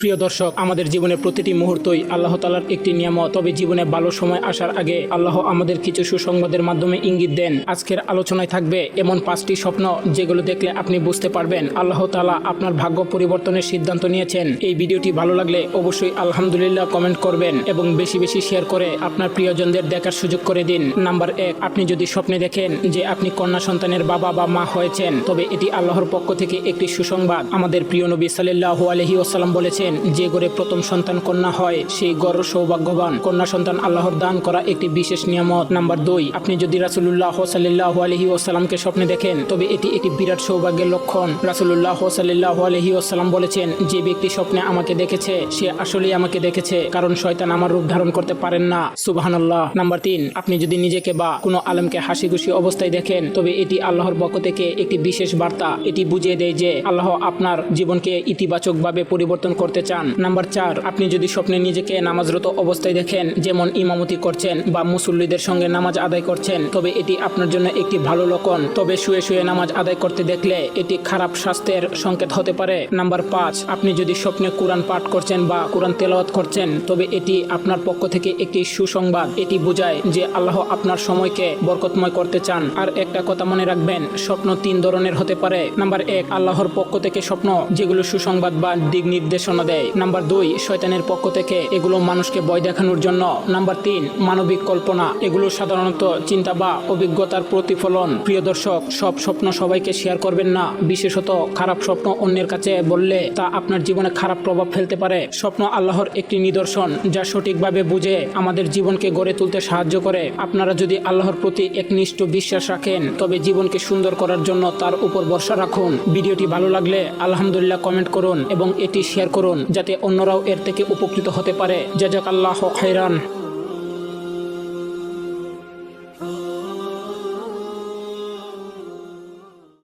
প্রিয় দর্শক, আমাদের জীবনের প্রতিটি মুহূর্তই আল্লাহ তাআলার একটি নিয়ামত। তবে জীবনে ভালো সময় আসার আগে আল্লাহ আমাদের কিছু সুসংবাদের মাধ্যমে ইঙ্গিত দেন। আজকের আলোচনায় থাকবে এমন 5টি স্বপ্ন যেগুলো দেখলে আপনি বুঝতে পারবেন আল্লাহ তাআলা আপনার ভাগ্য পরিবর্তনের সিদ্ধান্ত নিয়েছেন। এই ভিডিওটি ভালো লাগলে অবশ্যই আলহামদুলিল্লাহ কমেন্ট করবেন এবং বেশি বেশি শেয়ার করে আপনার প্রিয়জনদের দেখার সুযোগ করে দিন। নাম্বার 1, আপনি যদি স্বপ্নে দেখেন যে আপনি কন্যা সন্তানের বাবা বা মা হয়েছেন, তবে এটি আল্লাহর পক্ষ থেকে একটি সুসংবাদ। আমাদের প্রিয় নবী সাল্লাল্লাহু আলাইহি ওয়াসাল্লাম বলেছেন, যে ঘরে প্রথম সন্তান কন্যা হয় সেই ঘর সৌভাগ্যবান। কন্যা সন্তান আল্লাহর দান করা একটি বিশেষ নিয়ামত। নাম্বার 2, আপনি যদি রাসূলুল্লাহ সাল্লাল্লাহু আলাইহি ওয়াসাল্লামকে স্বপ্নে দেখেন, তবে এটি একটি বিরাট সৌভাগ্যের লক্ষণ। রাসূলুল্লাহ সাল্লাল্লাহু আলাইহি ওয়াসাল্লাম বলেছেন, যে ব্যক্তি স্বপ্নে আমাকে দেখেছে সে আসলেই আমাকে দেখেছে, কারণ শয়তান আমার রূপ ধারণ করতে পারেন না। সুবহানাল্লাহ। নাম্বার 3, আপনি যদি নিজেকে বা কোনো আলেমকে হাসি খুশি অবস্থায় দেখেন, তবে এটি আল্লাহর পক্ষ থেকে একটি বিশেষ বার্তা। এটি বুঝিয়ে দেয় যে আল্লাহ আপনার জীবনকে ইতিবাচকভাবে পরিবর্তন করতে চান। নাম্বার 4, আপনি যদি স্বপ্নে নিজেকে নামাজরত অবস্থায় দেখেন, যেমন ইমামতি করছেন বা মুসল্লিদের সঙ্গে নামাজ আদায় করছেন, তবে এটি আপনার জন্য একটি ভালো লক্ষণ। তবে শুয়ে শুয়ে নামাজ আদায় করতে দেখলে এটি খারাপ স্বাস্থ্যের সংকেত হতে পারে। নাম্বার 5, আপনি যদি স্বপ্নে কোরআন পাঠ করছেন বা কোরআন তেলাওয়াত করছেন, তবে এটি আপনার পক্ষ থেকে একটি সুসংবাদ। এটি বোঝায় যে আল্লাহ আপনার সময়কে বরকতময় করতে চান। আর একটা কথা মনে রাখবেন, স্বপ্ন 3 ধরনের হতে পারে। নাম্বার 1, আল্লাহর পক্ষ থেকে স্বপ্ন যেগুলো সুসংবাদ বা দিক নির্দেশনা দেয়। নাম্বার 2, শয়তানের পক্ষ থেকে, এগুলো মানুষকে ভয় দেখানোর জন্য। নাম্বার 3, মানবিক কল্পনা, এগুলো সাধারণত চিন্তা বা অভিজ্ঞতার প্রতিফলন। প্রিয় দর্শক, সব স্বপ্ন সবাইকে শেয়ার করবেন না, বিশেষত খারাপ স্বপ্ন অন্যের কাছে বললে তা আপনার জীবনে খারাপ প্রভাব ফেলতে পারে। স্বপ্ন আল্লাহর একটি নিদর্শন যা সঠিকভাবে বুঝে আমাদের জীবনকে গড়ে তুলতে সাহায্য করে। আপনারা যদি আল্লাহর প্রতি একনিষ্ঠ বিশ্বাস রাখেন, তবে জীবনকে সুন্দর করার জন্য তার উপর ভরসা রাখুন। ভিডিওটি ভালো লাগলে আলহামদুলিল্লাহ কমেন্ট করুন এবং এটি শেয়ার করুন, যাতে অন্যরাও এর থেকে উপকৃত হতে পারে। জাযাকাল্লাহু খাইরান।